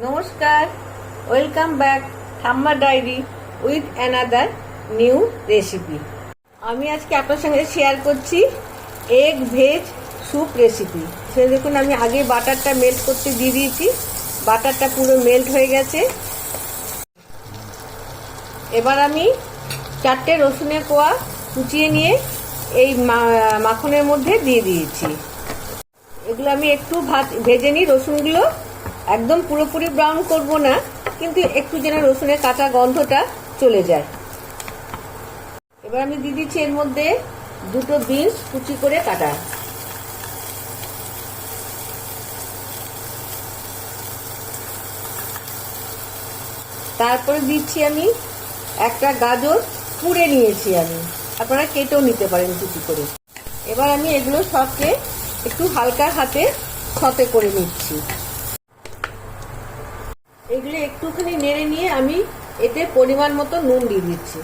নমস্কার, welcome back ঠাম্মার diary with another new recipe. আমি আজকে আপনার সঙ্গে শেয়ার করছি এগ ভেজ স্যুপ রেসিপি। সে দেখুন, আমি আগে বাটারটা মেল্ট করতে দিয়ে দিয়েছি। বাটারটা পুরো মেল্ট হয়ে গেছে। এবার আমি 4টে রসুনের কোয়া কুচিয়ে নিয়ে এই মাখনের মধ্যে দিয়ে দিয়েছি। এগুলো আমি একটু ভেজে নিই। রসুনগুলো একদম পুরোপুরি ব্রাউন করব না, কিন্তু একটু যেন রসুনের কাঁচা গন্ধটা চলে যায়। এবার আমি দিয়ে দিচ্ছি এর মধ্যে 2টো বিনস কুচি করে কাটা। তারপরে দিচ্ছি আমি একটা গাজর পুড়ে নিয়েছি, আমি আপনারা কেটেও নিতে পারেন কুচি করে। এবার আমি এগুলো সবকে একটু হালকা হাতে সতে করে নিচ্ছি। এগুলো একটুখানি নেড়ে নিয়ে আমি এতে পরিমাণ মতো নুন দিয়ে দিচ্ছি।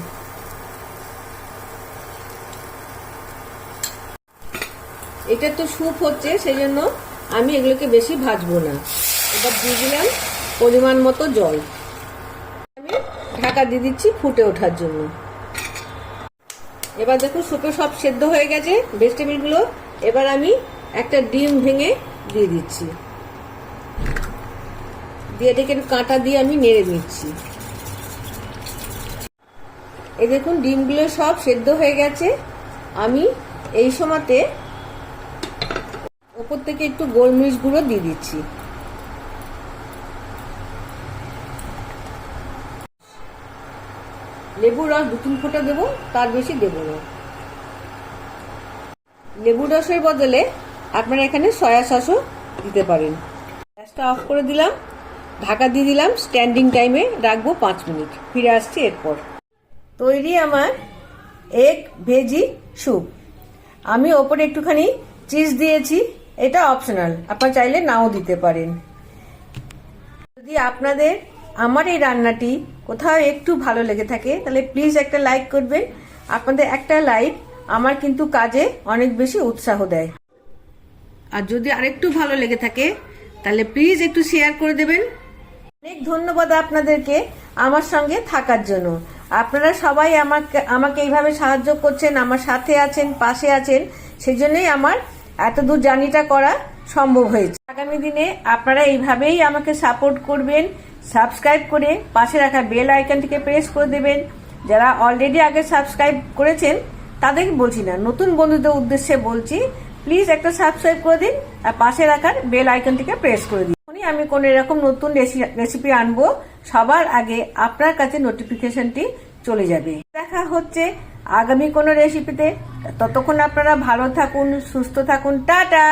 এটা তো স্যুপ হচ্ছে, সেই জন্য আমি এগুলোকে বেশি ভাজবো না। এবার দিয়ে দিলাম পরিমাণ মতো জল। আমি ঢাকা দিয়ে দিচ্ছি ফুটে ওঠার জন্য। এবার দেখুন স্যুপে সব সেদ্ধ হয়ে গেছে ভেজিটেবলগুলো। এবার আমি একটা ডিম ভেঙে দিয়ে দিচ্ছি, দিয়ে এটাকে কাঁটা দিয়ে আমি নেড়ে নিচ্ছি। এই দেখুন ডিমগুলো সব সেদ্ধ হয়ে গেছে। আমি এই সময়তে ওপর থেকে একটু গোলমরিচ গুঁড়ো দিয়ে দিচ্ছি। লেবুর রস 2-3 ফোঁটা দেবো, তার বেশি দেবো না। লেবুর রসের বদলে আপনারা এখানে সয়া সসও দিতে পারেন। গ্যাসটা অফ করে দিলাম, ঢাকা দিয়ে দিলাম। স্ট্যান্ডিং টাইমে রাখবো 5 মিনিট। ফিরে আসছি এরপর। তৈরি আমার এগ ভেজি স্যুপ। আমি ওপরে একটুখানি চিজ দিয়েছি, এটা অপশনাল, আপনারা চাইলে নাও দিতে পারেন। যদি আপনাদের আমার এই রান্নাটি কোথাও একটু ভালো লেগে থাকে তাহলে প্লিজ একটা লাইক করবেন। আপনাদের একটা লাইক আমার কিন্তু কাজে অনেক বেশি উৎসাহ দেয়। আর যদি আরেকটু ভালো লেগে থাকে তাহলে প্লিজ একটু শেয়ার করে দেবেন। অনেক ধন্যবাদ আপনাদেরকে আমার সঙ্গে থাকার জন্য। আপনারা সবাই আমাকে এইভাবে সাহায্য করছেন, আমার সাথে আছেন, পাশে আছেন, সেই জন্যই আমার এত দূর জার্নিটা করা সম্ভব হয়েছে। আগামী দিনে আপনারা এইভাবেই আমাকে সাপোর্ট করবেন। সাবস্ক্রাইব করে পাশে রাখা বেল আইকনটিকে প্রেস করে দেবেন। যারা অলরেডি আগে সাবস্ক্রাইব করেছেন তাদেরকে বলছি না, নতুন বন্ধুদের উদ্দেশ্যে বলছি, প্লিজ একটা সাবস্ক্রাইব করে দিন আর পাশে রাখার বেল আইকনটিকে প্রেস করে দিন। আমি কোন এরকম নতুন রেসিপি আনবো সবার আগে আপনার কাছে নোটিফিকেশনটি চলে যাবে। দেখা হচ্ছে আগামী কোনো রেসিপিতে। ততক্ষণ আপনারা ভালো থাকুন, সুস্থ থাকুন। টাটা।